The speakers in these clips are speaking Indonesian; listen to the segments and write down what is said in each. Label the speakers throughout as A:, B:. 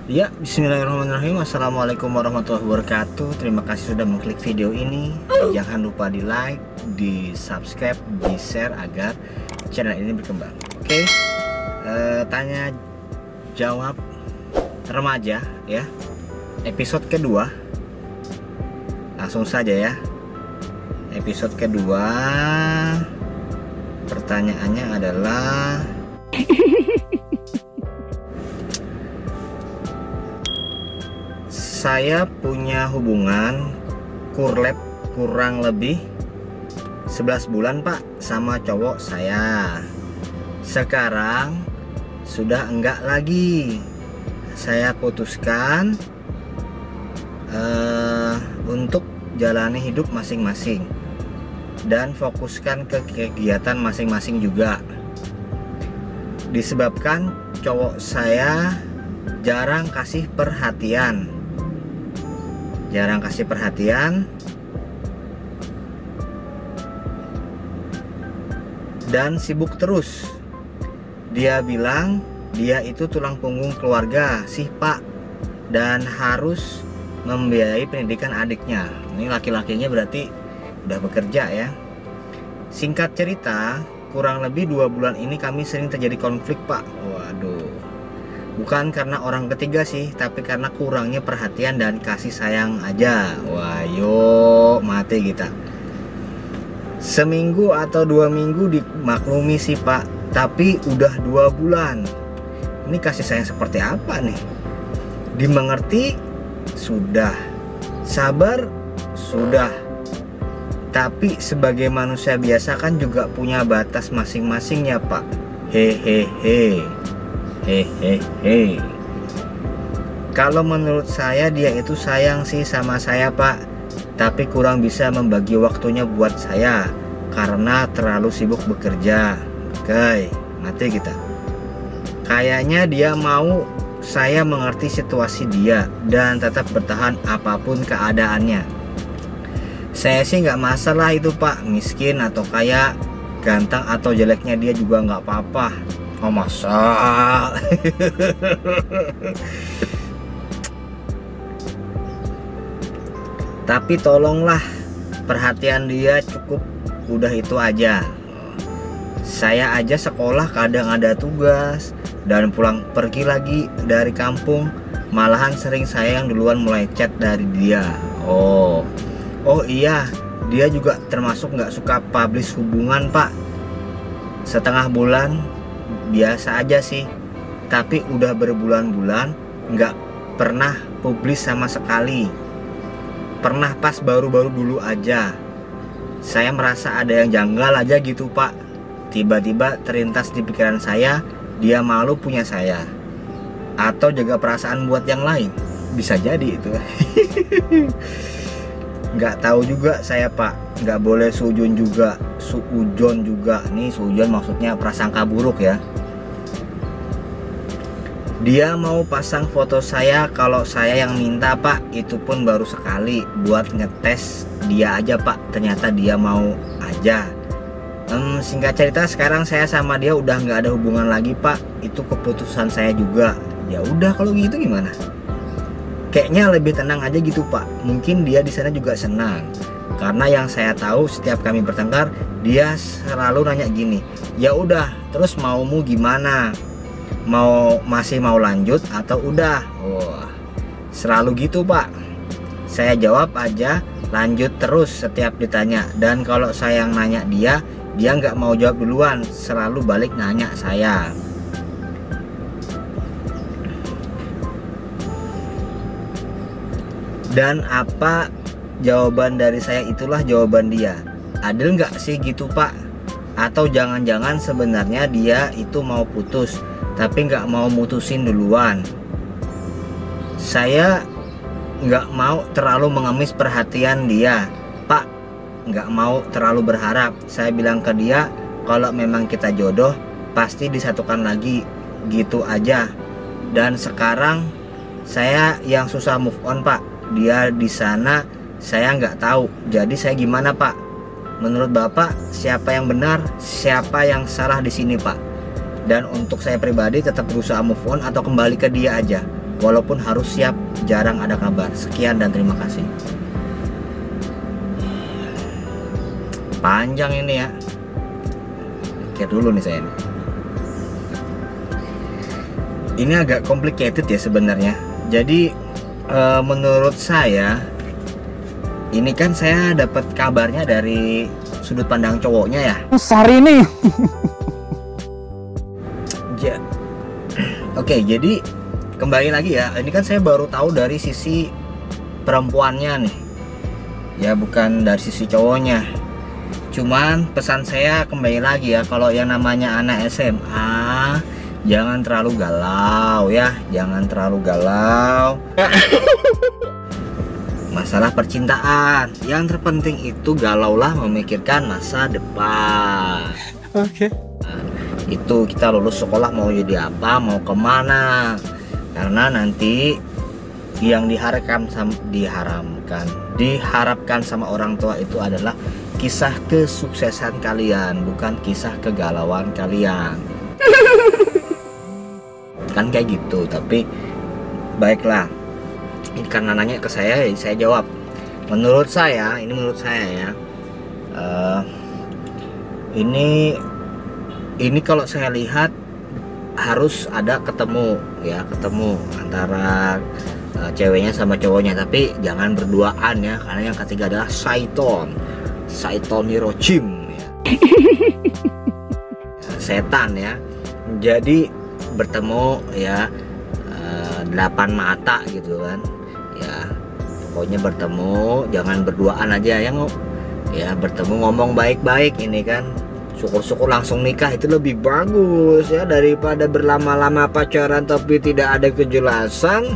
A: Ya, bismillahirrahmanirrahim. Assalamualaikum warahmatullahi wabarakatuh. Terima kasih sudah mengklik video ini. Jangan lupa di like, di subscribe, di share agar channel ini berkembang. Oke, tanya jawab remaja ya, episode kedua. Langsung saja ya, episode kedua. Pertanyaannya adalah saya punya hubungan kurang lebih 11 bulan pak sama cowok saya. Sekarang sudah enggak lagi. Saya putuskan untuk jalani hidup masing-masing dan fokuskan ke kegiatan masing-masing juga. Disebabkan cowok saya jarang kasih perhatian dan sibuk terus. Dia bilang dia itu tulang punggung keluarga sih pak, dan harus membiayai pendidikan adiknya. Ini laki-lakinya berarti udah bekerja ya. Singkat cerita, kurang lebih 2 bulan ini kami sering terjadi konflik pak. Waduh, bukan karena orang ketiga sih, tapi karena kurangnya perhatian dan kasih sayang aja. Wah, yuk mati kita. Seminggu atau 2 minggu dimaklumi sih pak, tapi udah 2 bulan. Ini kasih sayang seperti apa nih? Dimengerti sudah, sabar sudah, tapi sebagai manusia biasa kan juga punya batas masing-masing ya pak. Hehehe. Kalau menurut saya dia itu sayang sih sama saya pak, tapi kurang bisa membagi waktunya buat saya karena terlalu sibuk bekerja. Oke, mati kita. Kayaknya dia mau saya mengerti situasi dia dan tetap bertahan apapun keadaannya. Saya sih nggak masalah itu pak, miskin atau kaya, ganteng atau jeleknya dia juga nggak apa-apa. Oh masa. Tapi tolonglah, perhatian dia cukup, udah itu aja. Saya aja sekolah kadang ada tugas dan pulang pergi lagi dari kampung, malahan sering saya yang duluan mulai chat dari dia. Oh iya, dia juga termasuk nggak suka publish hubungan pak. Setengah bulan biasa aja sih, tapi udah berbulan-bulan nggak pernah publis sama sekali. Pernah pas baru-baru dulu aja. Saya merasa ada yang janggal aja gitu pak. Tiba-tiba terlintas di pikiran saya, dia malu punya saya atau jaga perasaan buat yang lain. Bisa jadi itu. Nggak tahu juga saya pak. Nggak boleh suujon juga. Nih suujon maksudnya prasangka buruk ya. Dia mau pasang foto saya kalau saya yang minta pak, itu pun baru sekali buat ngetes dia aja pak. Ternyata dia mau aja. Singkat cerita sekarang saya sama dia udah nggak ada hubungan lagi pak. Itu keputusan saya juga. Ya udah kalau gitu gimana? Kayaknya lebih tenang aja gitu pak. Mungkin dia di sana juga senang. Karena yang saya tahu setiap kami bertengkar dia selalu nanya gini, ya udah terus maumu gimana? Masih mau lanjut atau udah? Wah, selalu gitu pak. Saya jawab aja lanjut terus setiap ditanya. Dan kalau saya yang nanya dia nggak mau jawab duluan, selalu balik nanya saya. Dan apa jawaban dari saya itulah jawaban dia. Adil nggak sih gitu pak? Atau jangan-jangan sebenarnya dia itu mau putus tapi nggak mau mutusin duluan. Saya nggak mau terlalu mengemis perhatian dia pak, nggak mau terlalu berharap. Saya bilang ke dia kalau memang kita jodoh pasti disatukan lagi, gitu aja. Dan sekarang saya yang susah move on pak. Dia di sana, saya nggak tahu. Jadi saya gimana pak? Menurut bapak siapa yang benar, siapa yang salah di sini pak? Dan untuk saya pribadi tetap berusaha move on atau kembali ke dia aja. walaupun harus siap jarang ada kabar. Sekian dan terima kasih. Panjang ini ya. Mikir dulu nih saya nih. Ini agak complicated ya sebenarnya. Jadi menurut saya ini kan saya dapat kabarnya dari sudut pandang cowoknya ya.
B: Sari nih.
A: Oke, jadi kembali lagi ya. Ini kan saya baru tahu dari sisi perempuannya nih. Ya bukan dari sisi cowoknya. Cuman pesan saya kembali lagi ya, kalau yang namanya anak SMA jangan terlalu galau ya, jangan terlalu galau. Masalah percintaan, yang terpenting itu galaulah memikirkan masa depan.
B: Oke.
A: Nah, itu kita lulus sekolah mau jadi apa, mau kemana, karena nanti yang diharapkan sama orang tua itu adalah kisah kesuksesan kalian, bukan kisah kegalauan kalian. Kan kayak gitu. Tapi baiklah, ini karena nanya ke saya, saya jawab. Menurut saya ya, ini kalau saya lihat harus ada ketemu antara ceweknya sama cowoknya, tapi jangan berduaan ya, karena yang ketiga adalah Saiton Hirojim ya. Setan ya. Jadi bertemu ya, 8 mata gitu kan ya, pokoknya bertemu, jangan berduaan aja ya, bertemu ngomong baik-baik. Ini kan syukur-syukur langsung nikah, itu lebih bagus ya daripada berlama-lama pacaran tapi tidak ada kejelasan.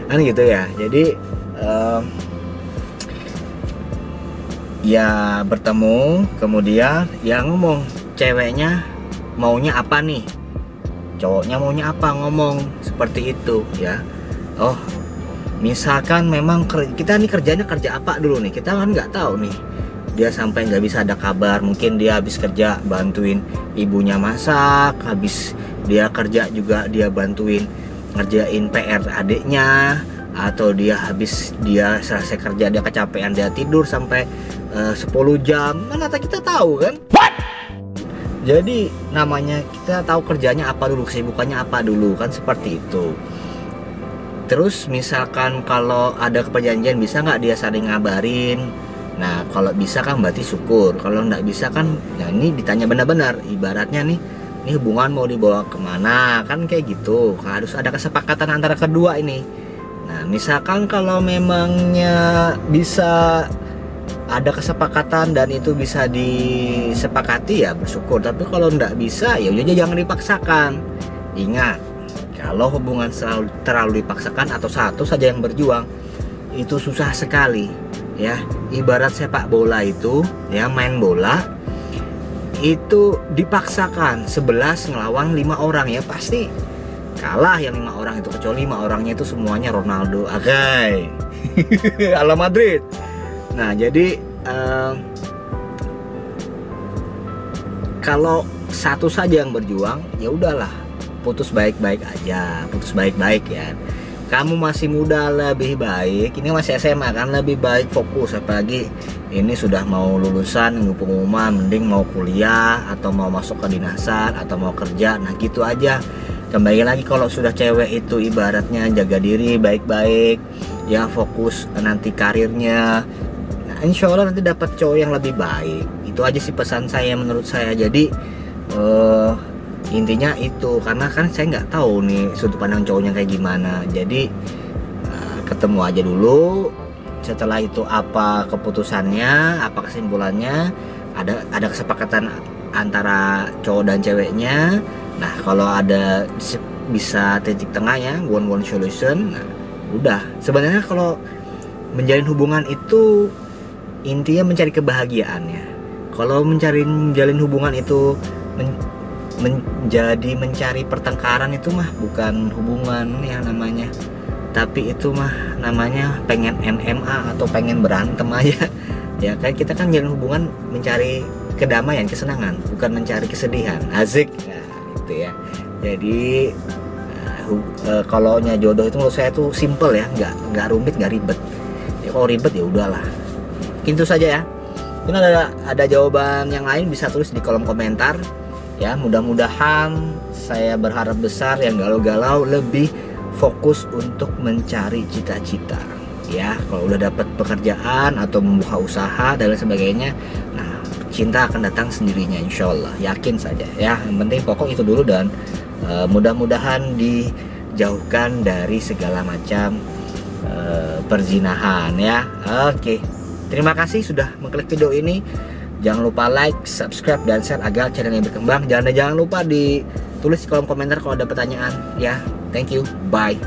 A: Kan gitu ya. Jadi ya bertemu, kemudian ya ngomong, ceweknya maunya apa nih, cowoknya maunya apa, ngomong seperti itu ya. Oh, misalkan memang kita nih kerjanya kerja apa dulu nih, kita kan nggak tahu nih, dia sampai nggak bisa ada kabar, mungkin dia habis kerja bantuin ibunya masak, habis dia kerja juga dia bantuin ngerjain PR adiknya, atau dia selesai kerja dia kecapean, dia tidur sampai 10 jam, mana kita tahu kan. Jadi namanya kita tahu kerjanya apa dulu, kesibukannya apa dulu, kan seperti itu. Terus misalkan kalau ada perjanjian, bisa nggak dia saling ngabarin? Nah kalau bisa kan berarti syukur, kalau nggak bisa kan ya ini ditanya benar-benar, ibaratnya nih hubungan mau dibawa kemana, kan kayak gitu, harus ada kesepakatan antara kedua ini. Nah misalkan kalau memangnya bisa ada kesepakatan dan itu bisa disepakati ya bersyukur, tapi kalau nggak bisa ya udah jangan dipaksakan. Ingat, kalau hubungan terlalu dipaksakan atau satu saja yang berjuang itu susah sekali ya. Ibarat sepak bola itu ya, main bola itu dipaksakan 11 ngelawan 5 orang ya, pasti kalah yang 5 orang itu, kecuali 5 orangnya itu semuanya Ronaldo, Agai, ala Madrid. Nah jadi kalau satu saja yang berjuang ya udahlah, putus baik-baik aja, putus baik-baik ya. Kamu masih muda, lebih baik, ini masih SMA kan, lebih baik fokus, apalagi ini sudah mau lulusan, nunggu pengumuman, mending mau kuliah atau mau masuk ke dinasan atau mau kerja. Nah gitu aja. Kembali lagi, kalau sudah cewek itu ibaratnya jaga diri baik-baik ya, fokus nanti karirnya. Nah, insya Allah nanti dapat cowok yang lebih baik. Itu aja sih pesan saya, menurut saya. Jadi intinya itu, karena kan saya nggak tahu nih sudut pandang cowoknya kayak gimana. Jadi ketemu aja dulu, setelah itu apa keputusannya, apa kesimpulannya, ada kesepakatan antara cowok dan ceweknya. Nah kalau ada bisa titik tengahnya, one solution, nah udah. Sebenarnya kalau menjalin hubungan itu intinya mencari kebahagiaannya. Kalau menjalin hubungan itu menjadi mencari pertengkaran, itu mah bukan hubungan yang namanya, tapi itu mah namanya pengen MMA atau pengen berantem aja ya. Kayak kita kan jalan hubungan mencari kedamaian, kesenangan, bukan mencari kesedihan. Asik ya, gitu ya. Jadi kalau jodoh itu menurut saya tuh simple ya, nggak rumit, nggak ribet. Ya, kalau ribet ya udahlah. Itu saja ya. Ini ada jawaban yang lain bisa tulis di kolom komentar. Ya, mudah-mudahan saya berharap besar yang galau-galau lebih fokus untuk mencari cita-cita. Ya, kalau udah dapat pekerjaan atau membuka usaha dan lain sebagainya, nah cinta akan datang sendirinya, insya Allah, yakin saja ya. Yang penting pokok itu dulu, dan mudah-mudahan dijauhkan dari segala macam perzinahan ya. Oke, terima kasih sudah mengklik video ini. Jangan lupa like, subscribe, dan share agar channel ini berkembang. Jangan lupa ditulis di kolom komentar kalau ada pertanyaan ya. Thank you, bye.